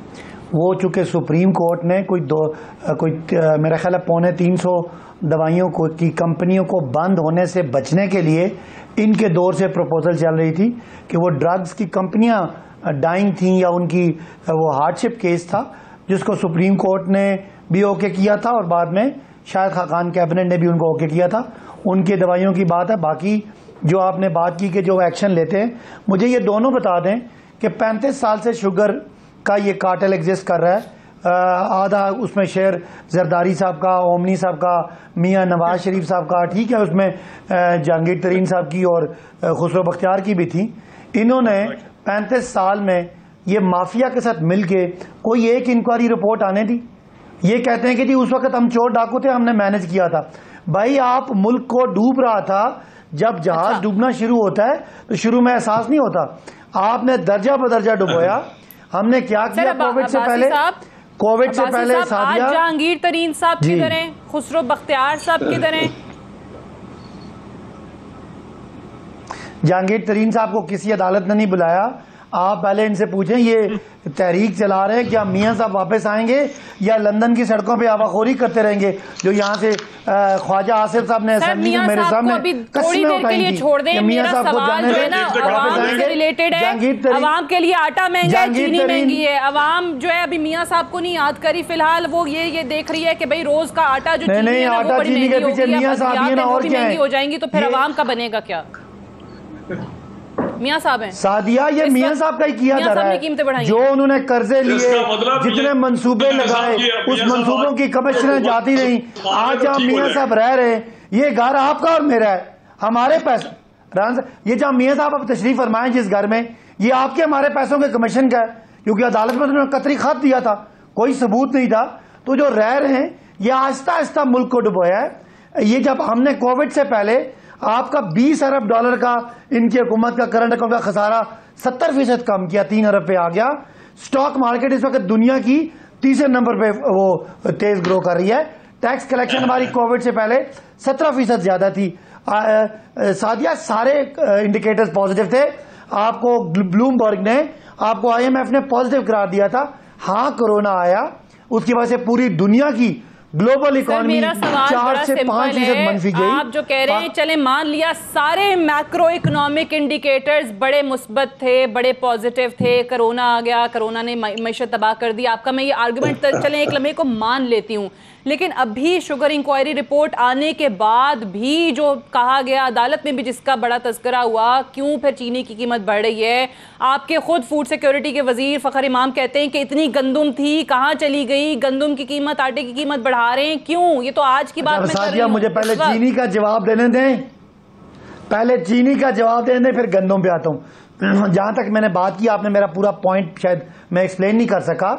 वो चूँकि सुप्रीम कोर्ट ने कोई मेरा ख्याल है 350 दवाइयों की कंपनियों को बंद होने से बचने के लिए इनके दौर से प्रपोजल चल रही थी कि वो ड्रग्स की कंपनियां डाइंग थी या उनकी वो हार्डशिप केस था, जिसको सुप्रीम कोर्ट ने भी ओके किया था और बाद में शायद खाकान कैबिनेट ने भी उनको ओके किया था। उनकी दवाइयों की बात है। बाकी जो आपने बात की कि जो एक्शन लेते हैं, मुझे ये दोनों बता दें कि 35 साल से शुगर का ये कार्टेल एग्जिस्ट कर रहा है। आधा उसमें शेयर जरदारी साहब का, ओमनी साहब का, मियां नवाज शरीफ साहब का, ठीक है, उसमें जहांगीर तरीन साहब की और खुसरो बख्तियार की भी थी। इन्होंने 35 साल में ये माफिया के साथ मिलके कोई एक इंक्वायरी रिपोर्ट आने दी। ये कहते हैं कि जी उस वक्त हम चोर डाकू थे, हमने मैनेज किया था। भाई आप मुल्क को डूब रहा था, जब जहाज डूबना शुरू होता है तो शुरू में एहसास नहीं होता, आपने दर्जा बदर्जा डुबोया। हमने क्या किया कोविड से पहले? कोविड से पहले सादिया, आज जहांगीर तरीन साहब किधर हैं, खुसरो बख्तियार साहब किधर हैं? जहांगीर तरीन साहब को किसी अदालत ने नहीं बुलाया। आप पहले इनसे पूछें ये तहरीक चला रहे हैं, क्या मियां साहब वापस आएंगे या लंदन की सड़कों पे आवाखोरी करते रहेंगे, जो यहाँ से ख्वाजा आसिफ साहब ने असेंबली में मेरे सामने थोड़ी देर के लिए छोड़ दें। मेरा सवाल जो है ना अवाम से रिलेटेड है। अवाम के लिए आटा महंगा है, चीनी महंगी है। अवाम जो है अभी मियां साहब को नहीं याद करी, फिलहाल वो ये देख रही है कि भाई रोज का आटा जो चीनी है वो बड़ी महंगी महंगी हो जाएंगी, तो फिर अवाम का बनेगा क्या? मियां साहब हैं सादिया, ये मियां साहब का ही किया जा रहा है। जो उन्होंने कर्जे लिए, जितने मंसूबे लगाए, उस मंसूबों की कमिशनें जाती रही। आज जहाँ मियां साहब रह रहे हैं, ये घर आपका और मेरा है, हमारे पैसे। ये जहाँ मियां साहब अब तशरीफ फरमाएं जिस घर में, ये आपके हमारे पैसों के कमीशन का है। क्योंकि अदालत में उन्होंने कतरी खत दिया था, कोई सबूत नहीं था। तो जो रह रहे हैं ये आहिस्ता आहिस्ता मुल्क को डुबोया है। ये जब हमने कोविड से पहले आपका 20 अरब डॉलर का इनकी हुकूमत का करंट अकाउंट का खसारा 70% कम किया, 3 अरब पे आ गया। स्टॉक मार्केट इस वक्त दुनिया की तीसरे नंबर पे वो तेज ग्रो कर रही है। टैक्स कलेक्शन हमारी कोविड से पहले 17% ज्यादा थी। सादिया सारे इंडिकेटर्स पॉजिटिव थे। आपको ब्लूमबर्ग ने, आपको IMF ने पॉजिटिव करार दिया था। हाँ, कोरोना आया, उसकी वजह से पूरी दुनिया की ग्लोबल इकोनॉमी 4 से 5% मनफी गई। आप जो कह रहे हैं, चले मान लिया सारे मैक्रो इकोनॉमिक इंडिकेटर्स बड़े मुस्बत थे, बड़े पॉजिटिव थे, कोरोना आ गया, कोरोना ने मैशत तबाह कर दी, आपका मैं ये आर्गुमेंट चले एक लम्हे को मान लेती हूँ, लेकिन अभी शुगर इंक्वायरी रिपोर्ट आने के बाद भी जो कहा गया, अदालत में भी जिसका बड़ा तस्करा हुआ, क्यों फिर चीनी की कीमत बढ़ रही है। आपके खुद फूड सिक्योरिटी के वजीर फखर इमाम कहते हैं कि इतनी गंदुम थी, कहाँ चली गई, गंदुम की कीमत, आटे की कीमत बढ़ा रहे हैं, क्यों? ये तो आज की बात में कर रही हूं। मुझे पहले चीनी का जवाब देने दें, पहले चीनी का जवाब देने दें, फिर गंदुम पे आता हूं। जहां तक मैंने बात की, आपने मेरा पूरा पॉइंट शायद मैं एक्सप्लेन नहीं कर सका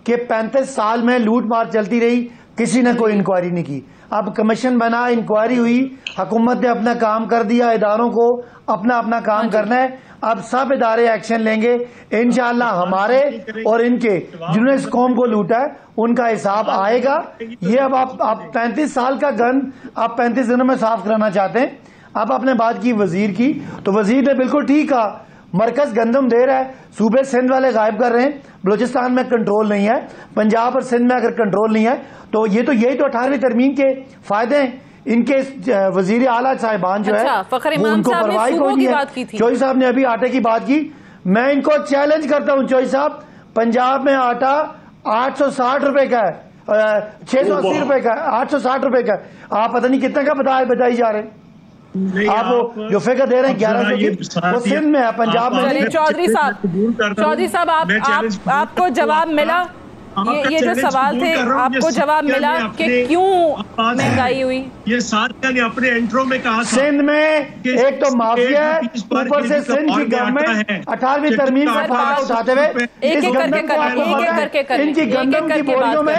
कि 35 साल में लूट मार चलती रही, किसी ने कोई इंक्वायरी नहीं की। अब कमीशन बना, इंक्वायरी हुई, हुकूमत ने अपना काम कर दिया, इदारों को अपना अपना काम करना है। अब सब इदारे एक्शन लेंगे इंशाअल्लाह। हमारे और इनके जिन्होंने इस कौम को लूटा है उनका हिसाब आएगा। ये अब आप 35 साल का गन आप 35 दिनों में साफ कराना चाहते हैं। अब आपने बात की वजीर की, तो वजीर ने बिल्कुल ठीक कहा, मरकज गंदम दे रहा है, सूबे सिंध वाले गायब कर रहे हैं, बलूचिस्तान में कंट्रोल नहीं है, पंजाब और सिंध में अगर कंट्रोल नहीं है तो यही तो 18वीं तरमीम के फायदे हैं। इनके वजीर आला साहिबान जो है वो उनको परवाह कोई नहीं है। चौधरी साहब ने अभी आटे की बात की, मैं इनको चैलेंज करता हूं चौधरी साहब, पंजाब में आटा 860 रुपए का है, 680 रुपए का है, 860 रुपए का है। आप पता नहीं कितने का बताई जा रहे हैं। आप जो फिगर दे रहे हैं 1100 की, वो सिंध में है, पंजाब में नहीं। चौधरी साहब आपको जवाब मिला, ये जो सवाल थे आपको जवाब मिला कि क्यों महंगाई हुई। ये साथ ने अपने इंट्रो में कहा, सिंध में एक तो माफिया है, ऊपर से सिंध की गवर्नमेंट 18वीं तरमीम का फायदा उठाते हुए एक करके इनकी गंदम की बोरियों में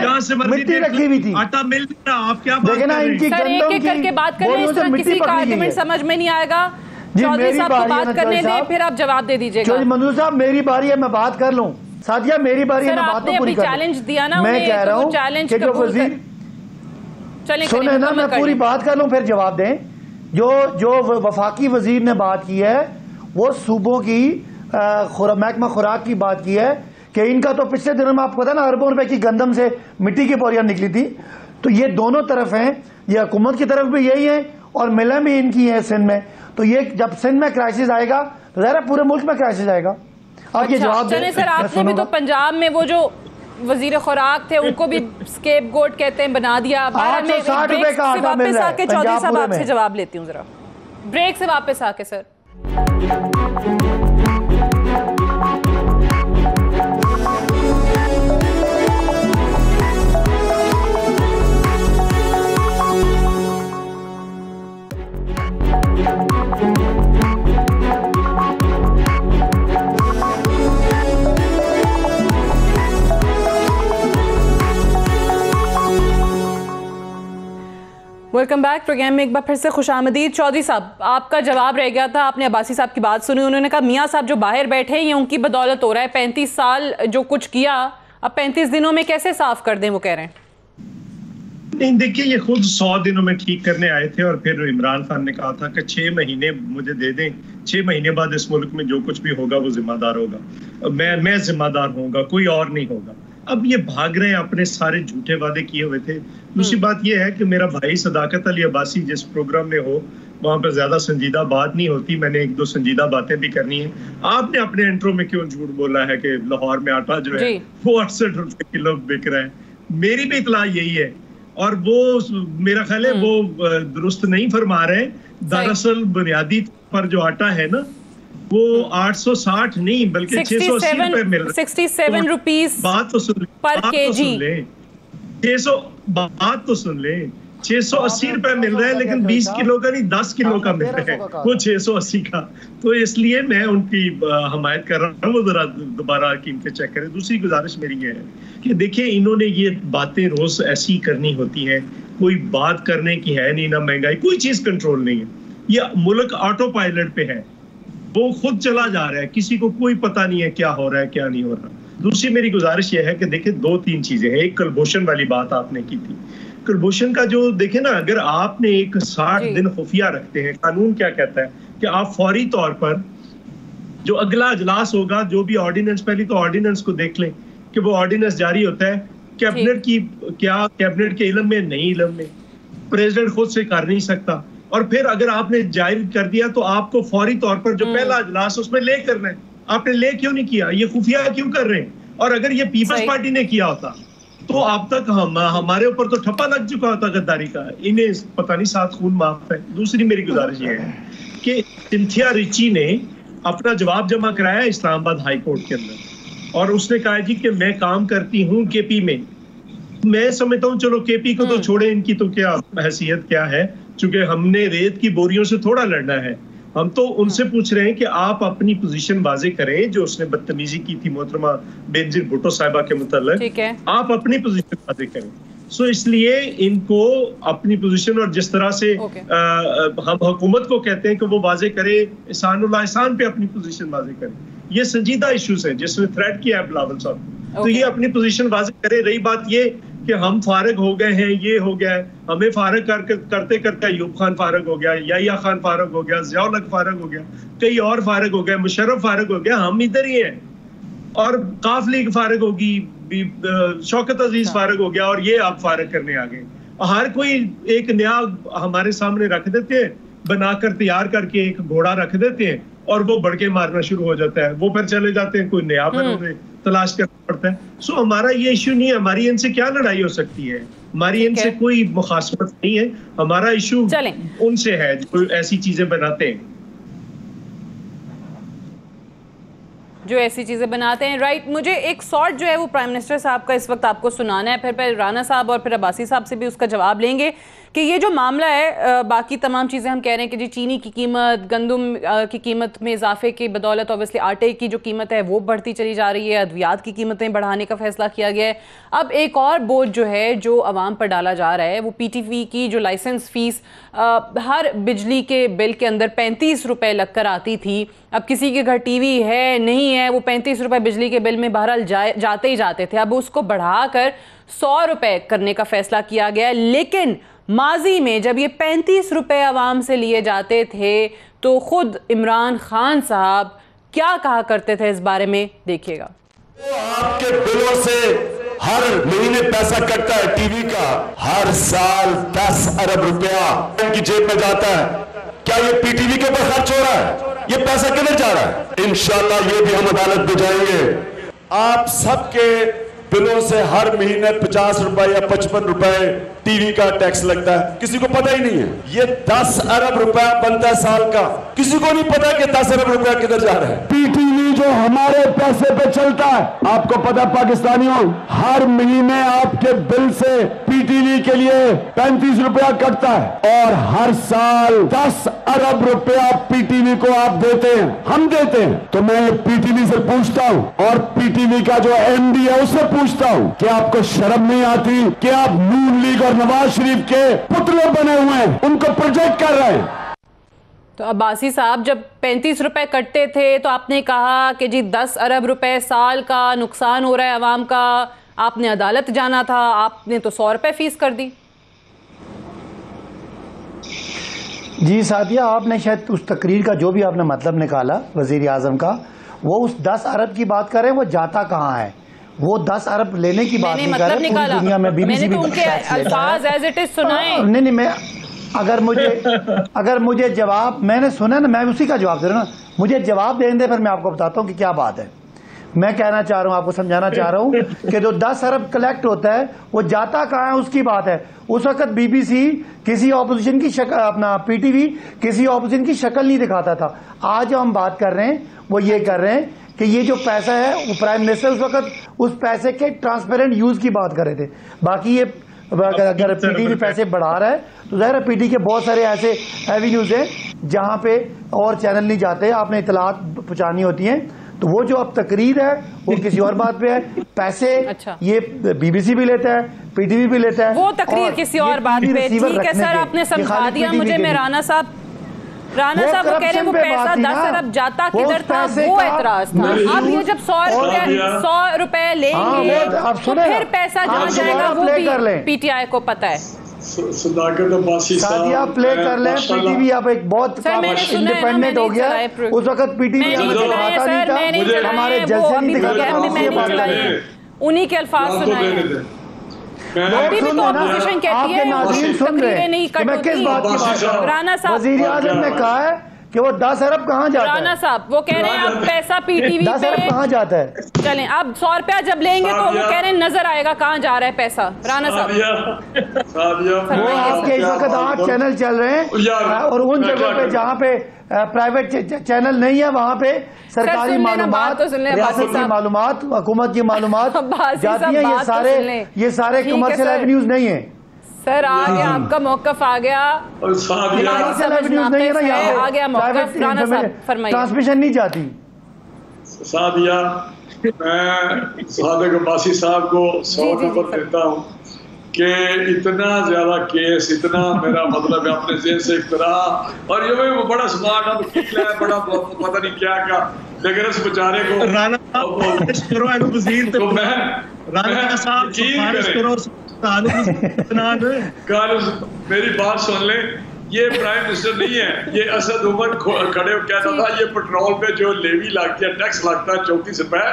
मिट्टी रखी हुई थी। आटा मिल रहा, आप क्या देखना इनकी गंदम की करके बात कर रहे हैं, इस तरह किसी का आर्गुमेंट समझ में नहीं आएगा। चौधरी साहब को बात करने दें, फिर आप जवाब दे दीजिएगा। मंजूर साहब मेरी बारी है, मैं बात कर लूं। सादिया मेरी बारी है, मैं बात तो पूरी कर लूं। चैलेंज दिया ना, मैं कह रहा हूं कि जो वजीर सुने ना, मैं पूरी बात कर लूं फिर जवाब दें। जो वफाकी वजीर ने बात की है वो सूबों की महकमा खुराक की बात की है कि इनका तो पिछले दिनों में आपको पता ना अरबों रुपए की गंदम से मिट्टी की बोरियां निकली थी। तो ये दोनों तरफ हैं, ये हुकूमत की तरफ भी यही है और मिलें भी इनकी है सिंध में। तो ये जब सिंध में क्राइसिस आएगा तो ज़रा पूरे मुल्क में क्राइसिस आएगा। आप ये जवाब दें। सर आपने भी तो पंजाब में वो जो वजीर खुराक थे उनको भी स्केप गोट कहते हैं बना दिया। 860 रुपए का आटा मिल रहा है। चौधरी साहब आपसे जवाब लेती हूँ जरा ब्रेक से वापस आके। सर वेलकम बैक प्रोग्राम में एक बार फिर से खुशामदीद। चौधरी साहब आपका जवाब रह गया था, आपने अब्बासी साहब की बात सुनी, उन्होंने कहा मियाँ साहब जो बाहर बैठे हैं ये उनकी बदौलत हो रहा है, 35 साल जो कुछ किया अब 35 दिनों में कैसे साफ कर दें, वो कह रहे हैं। नहीं देखिए, ये खुद 100 दिनों में ठीक करने आए थे और फिर इमरान खान ने कहा था कि 6 महीने मुझे दे दें, 6 महीने बाद इस मुल्क में जो कुछ भी होगा वो जिम्मेदार होगा, मैं जिम्मेदार होऊंगा, कोई और नहीं होगा। अब ये भाग रहे हैं, अपने सारे झूठे वादे किए हुए थे। दूसरी बात ये है कि मेरा भाई सदाकत अली अब्बासी जिस प्रोग्राम में हो वहां पर ज्यादा संजीदा बात नहीं होती, मैंने 1-2 संजीदा बातें भी करनी है। आपने अपने इंट्रो में क्यों झूठ बोला है कि लाहौर में आटा जो है वो 68 रुपए किलो बिक रहा है? मेरी भी इतला यही है और वो मेरा ख्याल है वो दुरुस्त नहीं फरमा रहे। दरअसल बुनियादी पर जो आटा है ना वो 860 नहीं बल्कि 680 रुपए मिल रहा है। 67 रुपीज बात तो सुन ले, पर केजी। 600 बात तो सुन ले, 680 रुपए मिल रहा है, लेकिन 20 किलो का नहीं 10 किलो का मिल रहा है, वो 680 का। तो इसलिए मैं उनकी हमायत कर रहा हूँ, वो जरा दोबारा कीमतें चेक करें। दूसरी गुजारिश मेरी ये है कि देखिए, इन्होंने ये बातें रोज ऐसी करनी होती हैं, कोई बात करने की है नहीं, ना महंगाई, कोई चीज कंट्रोल नहीं है। ये मुल्क ऑटो पायलट पे है, वो खुद चला जा रहा है, किसी को कोई पता नहीं है क्या हो रहा है क्या नहीं हो रहा। दूसरी मेरी गुजारिश ये है कि देखिए, 2-3 चीजें हैं। एक कुलभूषण वाली बात आपने की थी, कुलभूषण का जो देखे ना, अगर आपने एक 60 दिन खुफिया रखते हैं, कानून क्या कहता है कि आप फौरी तौर पर जो अगला इजलास होगा, जो भी ऑर्डिनेंस, पहले तो ऑर्डिनेंस को देख लें कि वो ऑर्डिनेंस जारी होता है कैबिनेट की, क्या कैबिनेट के इल्म में, नहीं इल्म में, प्रेसिडेंट खुद से कर नहीं सकता। और फिर अगर आपने जारी कर दिया तो आपको फौरी तौर पर जो पहला इजलास उसमें ले करना है, आपने ले क्यों नहीं किया? ये खुफिया क्यों कर रहे हैं? और अगर ये पीपल्स पार्टी ने किया होता तो अब तक हमारे ऊपर तो ठप्पा लग चुका होता गद्दारी का। इन्हें पता नहीं 7 खून माफ है। दूसरी मेरी गुजारिश ये है कि सिंथिया रिची ने अपना जवाब जमा कराया इस्लामाबाद हाई कोर्ट के अंदर, और उसने कहा जी कि मैं काम करती हूँ केपी में। मैं समझता हूँ चलो केपी को तो छोड़े, इनकी तो क्या हैसियत क्या है, चूंकि हमने रेत की बोरियों से थोड़ा लड़ना है। हम तो उनसे पूछ रहे हैं कि आप अपनी पोजीशन वाजे करें, जो उसने बदतमीजी की थी मोहतरमा बेनजीर भुट्टो साहिबा के मुताल्लिक, आप अपनी पोजीशन वाजे करें। सो इसलिए इनको अपनी पोजीशन, और जिस तरह से हम हुकूमत को कहते हैं कि वो वाजे करे, एहसान पे अपनी पोजीशन वाजे करे। ये संजीदा इश्यूज है जिसमें थ्रेट किया है बिलावल साहब, तो ये अपनी पोजीशन वाजे करे। रही बात ये कि हम फारग हो गए हैं, ये हो गया है, हमें फारग करते करते अयूब खान फारग हो गया, याहिया खान फारग हो गया, ज़ियाउल हक फारग हो गया, कई और फारग हो गए, मुशर्रफ फारग हो गया, हम इधर ही हैं। और काफ लीग फारग होगी, शौकत अजीज फारग हो गया, और ये आप फारग करने आ गए। हर कोई एक नया हमारे सामने रख देते हैं, बनाकर तैयार करके एक घोड़ा रख देते हैं, और वो बढ़ के मारना शुरू हो जाता है। वो फिर चले जाते हैं, कोई नया फिर उन्हें तलाश करना पड़ता है। सो हमारा ये इश्यू नहीं है, हमारी इनसे क्या लड़ाई हो सकती है, हमारी इनसे कोई मुखासमत नहीं है। हमारा इश्यू उनसे है जो ऐसी चीजें बनाते हैं, जो ऐसी चीज़ें बनाते हैं। राइट, मुझे एक शॉर्ट जो है वो प्राइम मिनिस्टर साहब का इस वक्त आपको सुनाना है, फिर राना साहब और फिर अब्बासी साहब से भी उसका जवाब लेंगे कि ये जो मामला है, बाकी तमाम चीज़ें हम कह रहे हैं कि जी चीनी की कीमत, गंदम की कीमत में इजाफे की बदौलत ऑब्वियसली आटे की जो कीमत है वो बढ़ती चली जा रही है, अद्वियात की कीमतें बढ़ाने का फैसला किया गया है। अब एक और बोझ जो है जो आवाम पर डाला जा रहा है, वो PTV की जो लाइसेंस फ़ीस हर बिजली के बिल के अंदर 35 रुपये लग कर आती थी। अब किसी के घर TV है नहीं है, वो 35 रुपये बिजली के बिल में बहरहाल जाते ही जाते थे। अब उसको बढ़ाकर 100 रुपये करने का फैसला किया गया। लेकिन माजी में जब ये 35 रुपये आवाम से लिए जाते थे तो खुद इमरान खान साहब क्या कहा करते थे इस बारे में, देखिएगा। आपके बिलों से हर महीने पैसा कटता है टीवी का, हर साल 10 अरब रुपया इनकी जेब में जाता है। क्या ये PTV के ऊपर खर्च हो रहा है? ये पैसा किधर जा रहा है? इंशाल्लाह ये भी हम अदालत में जाएंगे। आप सबके बिलों से हर महीने 50 रुपए या 55 रुपए टीवी का टैक्स लगता है, किसी को पता ही नहीं है। ये 10 अरब रुपया बनता है साल का, किसी को नहीं पता कि 10 अरब रुपया किधर जा रहा है। PTV जो हमारे पैसे पे चलता है, आपको पता पाकिस्तानियों, हर महीने आपके बिल से PTV के लिए 35 रुपया कटता है, और हर साल 10 अरब रुपया PTV को आप देते हैं, हम देते हैं। तो मैं PTV से पूछता हूं, और PTV का जो MD है उससे पूछता हूं कि आपको शर्म नहीं आती कि आप नून लीग और नवाज शरीफ के पुतले बने हुए हैं, उनको प्रोजेक्ट कर रहे हैं। तो अब्बासी साहब, जब 35 रुपए कटते थे तो आपने कहा कि जी 10 अरब रुपए साल का नुकसान हो रहा है आवाम का, आपने अदालत जाना था, आपने तो 100 रुपए फीस कर दी। जी सादिया, आपने शायद उस तकरीर का जो भी आपने मतलब निकाला वजीर आजम का, वो उस 10 अरब की बात कर रहे हैं, वो जाता कहाँ है? वो 10 अरब लेने की बात नहीं कर रहे, पूरी दुनिया में BBC भी उनके अल्फाज एज इट इज सुनाए। नहीं, मैं अगर मुझे जवाब मैंने सुना ना, मैं उसी का जवाब दे रहा हूँ ना, मुझे जवाब देने दे, फिर मैं आपको बताता हूँ कि क्या बात है। मैं कहना चाह रहा हूँ, आपको समझाना चाह रहा हूँ कि जो 10 अरब कलेक्ट होता है वो जाता कहाँ है उसकी बात है। उस वक्त BBC किसी ऑपोजिशन की शक्ल, अपना PTV किसी ऑपोजिशन की शक्ल नहीं दिखाता था। आज जो हम बात कर रहे हैं वो ये कर रहे हैं कि ये जो पैसा है, वो प्राइम मिनिस्टर उस वक्त उस पैसे के ट्रांसपेरेंट यूज की बात कर रहे थे। बाकी ये अगर पीटीवी पैसे बढ़ा रहा है तो ज़ाहिर है पीटी के बहुत सारे ऐसे एवेन्यूज हैं जहाँ पे और चैनल नहीं जाते, आपने इतलात पहुँचानी होती हैं। तो वो जो अब तकरीर है वो किसी और बात पे है, पैसे अच्छा। ये बीबीसी भी लेता है, पीटीवी भी लेता है, वो तकरीर किसी और बात पे। ठीक है सर, आपने समझा दिया मुझे। मैं राना साहब वो कह रहे हैं वो पैसा 10 अरब जाता किधर था, वो एतराज था। अब ये जब 100 रुपए लेंगे तो फिर पैसा जहाँ जाएगा वो भी पीटीआई को पता है। सदाकत अब्बासी सादिया प्ले कर ले, पीटीवी अब एक बहुत इंडिपेंडेंट हो गया। उस वक्त पीटीवी दिखाता नहीं था, हमारे जलसे नहीं दिखाता, उन्हीं के अल्फाज सुनाए। अभी भी तो ऑपोजिशन कहती है तकरीरें नहीं कटती। राना साहब वज़ीर आज़म ने कहा है कि वो 10 अरब कहाँ जाता है। राना साहब वो कह रहे हैं अब पैसा पीटीवी 10 अरब कहाँ जाता है। चलें अब 100 रुपया जब लेंगे तो वो कह रहे हैं नजर आएगा कहाँ जा रहा है पैसा। राना साहब वो आपके इस वक्त 8 चैनल चल रहे हैं और उन जगहों पे जहाँ पे प्राइवेट चैनल नहीं है वहाँ पे सरकारी मालूमात, रियासत की मालूमात, हुकूमत की मालूमात जाती है। ये सारे कमर्शियल एवेन्यूज नहीं है। सर आ गया आपका मौकफ, आ गया ट्रांसमिशन नहीं जाती। सादिया मैं सादिक अब्बासी साहब को 100 नंबर देता हूँ कि इतना ज्यादा केस, इतना मेरा मतलब है अपने जेल से इफ्तरा, और ये वो बड़ा स्मार्ट है, वकील है, बड़ा पता नहीं क्या का, लेकिन उस बेचारे को राना करो वजीर तो मैं राना साहब करो मेरी बात सुन ले, ये प्राइम मिनिस्टर नहीं है, ये असद उमर खड़े कहता था ये पेट्रोल पे जो लेवी लगती है, टैक्स लगता है 34 रुपए,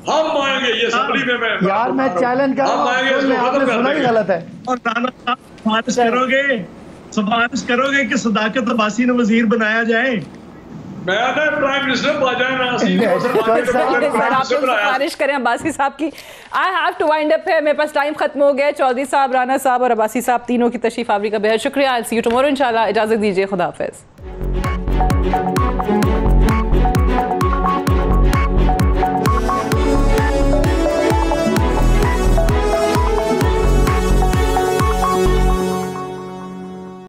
हम आएंगे ये असम्बली में। मैं यार मैं चैलेंज कर रहा हूं, गलत है। और राना साहब सिफारिश करोगे कि सदाकत अब्बासी ने वजीर बनाया जाए। मैं प्राइम मिनिस्टर सिफारिश करें अब्बासी साहब की। I have to wind up है, मेरे पास टाइम खत्म हो गया। चौधरी साहब, राना साहब और अब्बासी साहब तीनों की तशरीफ आवरी का बेहद शुक्रिया। आई सी यू टुमारो इंशाल्लाह। इजाजत दीजिए, खुदा हाफिज।